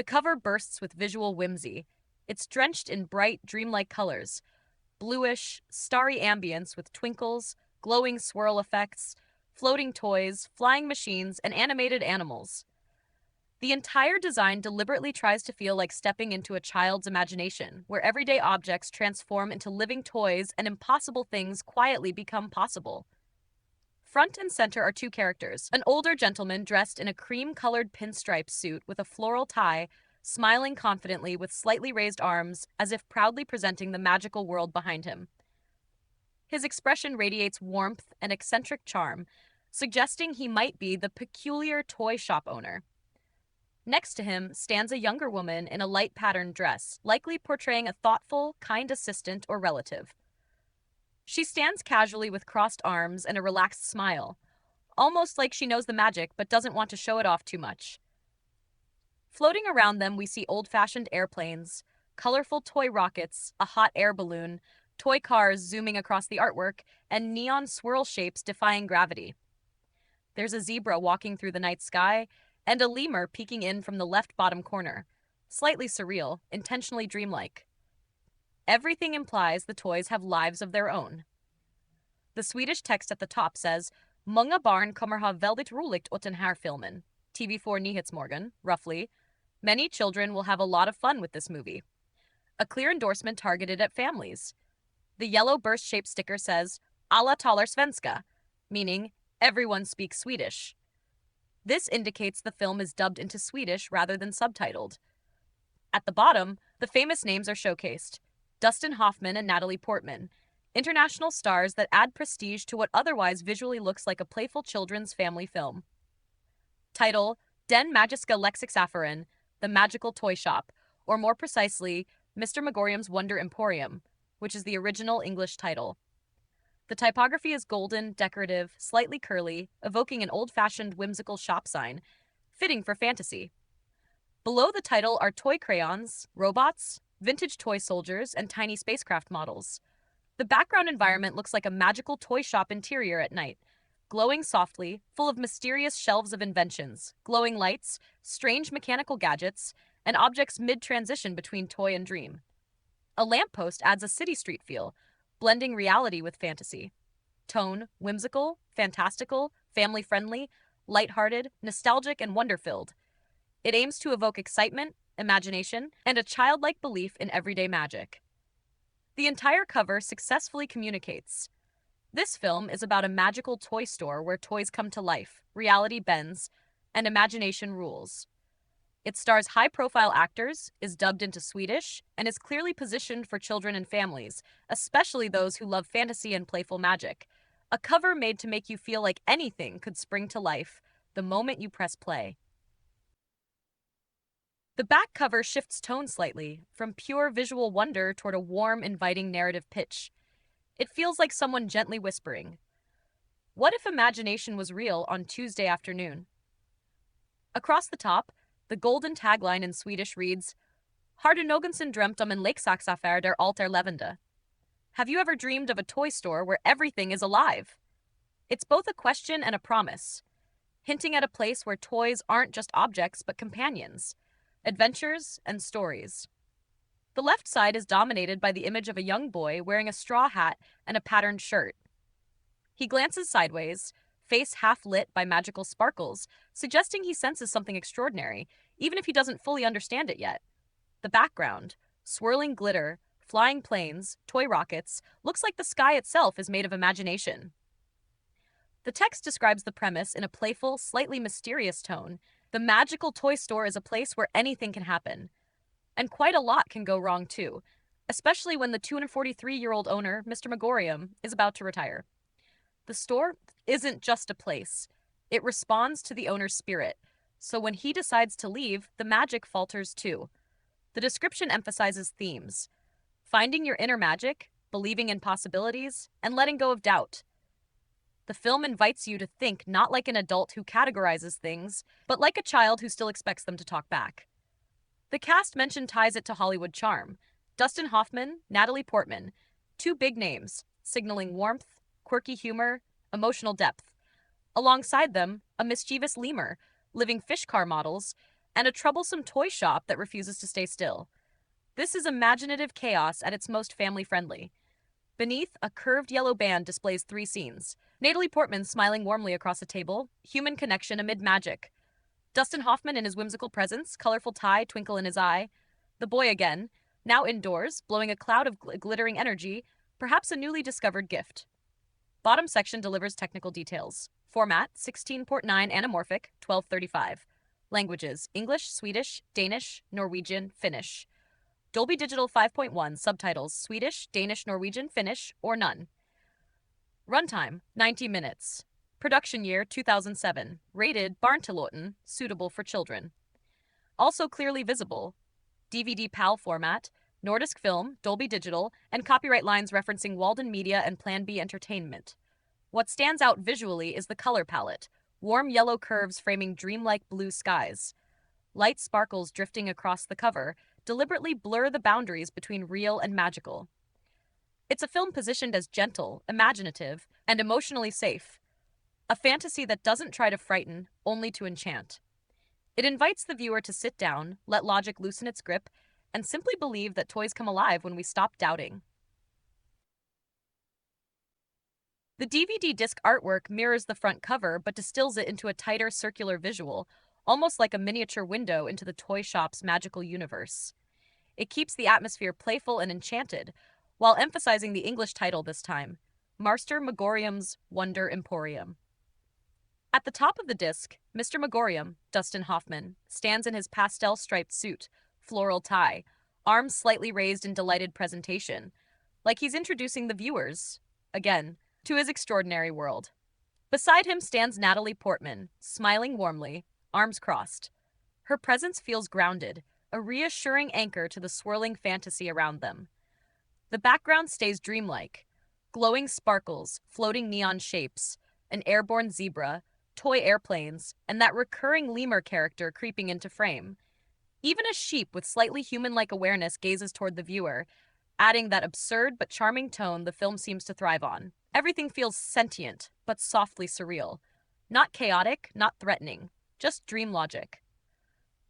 The cover bursts with visual whimsy. It's drenched in bright, dreamlike colors, bluish, starry ambience with twinkles, glowing swirl effects, floating toys, flying machines, and animated animals. The entire design deliberately tries to feel like stepping into a child's imagination, where everyday objects transform into living toys and impossible things quietly become possible. Front and center are two characters: an older gentleman dressed in a cream colored pinstripe suit with a floral tie, smiling confidently with slightly raised arms, as if proudly presenting the magical world behind him. His expression radiates warmth and eccentric charm, suggesting he might be the peculiar toy shop owner. Next to him stands a younger woman in a light patterned dress, likely portraying a thoughtful, kind assistant or relative. She stands casually with crossed arms and a relaxed smile, almost like she knows the magic but doesn't want to show it off too much. Floating around them, we see old fashioned airplanes, colorful toy rockets, a hot air balloon, toy cars zooming across the artwork, and neon swirl shapes defying gravity. There's a zebra walking through the night sky, and a lemur peeking in from the left bottom corner, slightly surreal, intentionally dreamlike. Everything implies the toys have lives of their own. The Swedish text at the top says, Många barn kommer ha väldigt roligt åt den här filmen. TV4 Nyhetsmorgon, roughly. Many children will have a lot of fun with this movie. A clear endorsement targeted at families. The yellow burst-shaped sticker says, Alla talar svenska, meaning everyone speaks Swedish. This indicates the film is dubbed into Swedish rather than subtitled. At the bottom, the famous names are showcased: Dustin Hoffman and Natalie Portman, international stars that add prestige to what otherwise visually looks like a playful children's family film. Title: Den Magiska Leksaksafaren, The Magical Toy Shop, or more precisely, Mr. Magorium's Wonder Emporium, which is the original English title. The typography is golden, decorative, slightly curly, evoking an old-fashioned whimsical shop sign, fitting for fantasy. Below the title are toy crayons, robots, vintage toy soldiers, and tiny spacecraft models. The background environment looks like a magical toy shop interior at night, glowing softly, full of mysterious shelves of inventions, glowing lights, strange mechanical gadgets, and objects mid-transition between toy and dream. A lamppost adds a city street feel, blending reality with fantasy. Tone: whimsical, fantastical, family-friendly, lighthearted, nostalgic, and wonder-filled. It aims to evoke excitement, imagination, and a childlike belief in everyday magic. The entire cover successfully communicates. This film is about a magical toy store where toys come to life, reality bends, and imagination rules. It stars high-profile actors, is dubbed into Swedish, and is clearly positioned for children and families, especially those who love fantasy and playful magic. A cover made to make you feel like anything could spring to life the moment you press play. The back cover shifts tone slightly, from pure visual wonder toward a warm, inviting narrative pitch. It feels like someone gently whispering, "What if imagination was real on Tuesday afternoon?" Across the top, the golden tagline in Swedish reads, Har du någonsin drömt om en leksaksaffär där allt är levande? Have you ever dreamed of a toy store where everything is alive? It's both a question and a promise, hinting at a place where toys aren't just objects but companions, adventures, and stories. The left side is dominated by the image of a young boy wearing a straw hat and a patterned shirt. He glances sideways, face half lit by magical sparkles, suggesting he senses something extraordinary, even if he doesn't fully understand it yet. The background, swirling glitter, flying planes, toy rockets, looks like the sky itself is made of imagination. The text describes the premise in a playful, slightly mysterious tone. The magical toy store is a place where anything can happen. And quite a lot can go wrong too, especially when the 243-year-old owner, Mr. Magorium, is about to retire. The store isn't just a place. It responds to the owner's spirit, so when he decides to leave, the magic falters too. The description emphasizes themes: finding your inner magic, believing in possibilities, and letting go of doubt. The film invites you to think not like an adult who categorizes things, but like a child who still expects them to talk back. The cast mentioned ties it to Hollywood charm. Dustin Hoffman, Natalie Portman, two big names, signaling warmth, quirky humor, emotional depth. Alongside them, a mischievous lemur, living fish car models, and a troublesome toy shop that refuses to stay still. This is imaginative chaos at its most family-friendly. Beneath, a curved yellow band displays three scenes. Natalie Portman smiling warmly across a table, human connection amid magic. Dustin Hoffman in his whimsical presence, colorful tie, twinkle in his eye. The boy again, now indoors, blowing a cloud of glittering energy, perhaps a newly discovered gift. Bottom section delivers technical details. Format, 16.9 anamorphic, 1235. Languages, English, Swedish, Danish, Norwegian, Finnish. Dolby Digital 5.1, subtitles, Swedish, Danish, Norwegian, Finnish, or none. Runtime, 90 minutes. Production year, 2007. Rated Barntilåten, suitable for children. Also clearly visible. DVD PAL format, Nordisk Film, Dolby Digital, and copyright lines referencing Walden Media and Plan B Entertainment. What stands out visually is the color palette, warm yellow curves framing dreamlike blue skies. Light sparkles drifting across the cover deliberately blur the boundaries between real and magical. It's a film positioned as gentle, imaginative, and emotionally safe. A fantasy that doesn't try to frighten, only to enchant. It invites the viewer to sit down, let logic loosen its grip, and simply believe that toys come alive when we stop doubting. The DVD disc artwork mirrors the front cover but distills it into a tighter circular visual, almost like a miniature window into the toy shop's magical universe. It keeps the atmosphere playful and enchanted, while emphasizing the English title this time, Master Magorium's Wonder Emporium. At the top of the disc, Mr. Magorium, Dustin Hoffman, stands in his pastel-striped suit, floral tie, arms slightly raised in delighted presentation, like he's introducing the viewers, again, to his extraordinary world. Beside him stands Natalie Portman, smiling warmly, arms crossed. Her presence feels grounded, a reassuring anchor to the swirling fantasy around them. The background stays dreamlike. Glowing sparkles, floating neon shapes, an airborne zebra, toy airplanes, and that recurring lemur character creeping into frame. Even a sheep with slightly human-like awareness gazes toward the viewer, adding that absurd but charming tone the film seems to thrive on. Everything feels sentient, but softly surreal. Not chaotic, not threatening, just dream logic.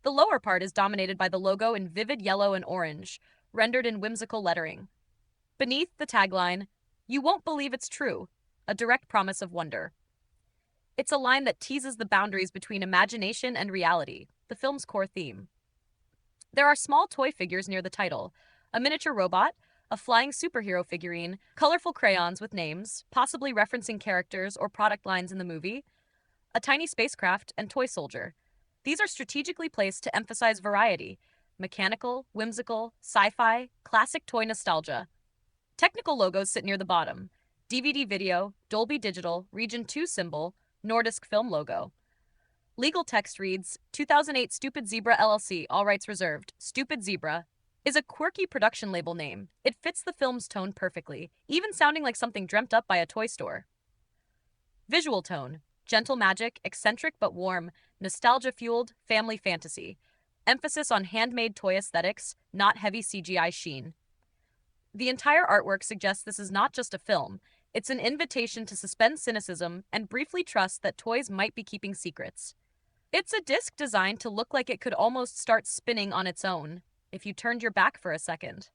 The lower part is dominated by the logo in vivid yellow and orange, rendered in whimsical lettering. Beneath, the tagline, "You won't believe it's true," a direct promise of wonder. It's a line that teases the boundaries between imagination and reality, the film's core theme. There are small toy figures near the title, a miniature robot, a flying superhero figurine, colorful crayons with names, possibly referencing characters or product lines in the movie, a tiny spacecraft, and toy soldier. These are strategically placed to emphasize variety, mechanical, whimsical, sci-fi, classic toy nostalgia. Technical logos sit near the bottom. DVD video, Dolby Digital, Region 2 symbol, Nordisk Film logo. Legal text reads, 2008 Stupid Zebra LLC, all rights reserved. Stupid Zebra is a quirky production label name. It fits the film's tone perfectly, even sounding like something dreamt up by a toy store. Visual tone, gentle magic, eccentric but warm, nostalgia-fueled, family fantasy. Emphasis on handmade toy aesthetics, not heavy CGI sheen. The entire artwork suggests this is not just a film, it's an invitation to suspend cynicism and briefly trust that toys might be keeping secrets. It's a disc designed to look like it could almost start spinning on its own, if you turned your back for a second.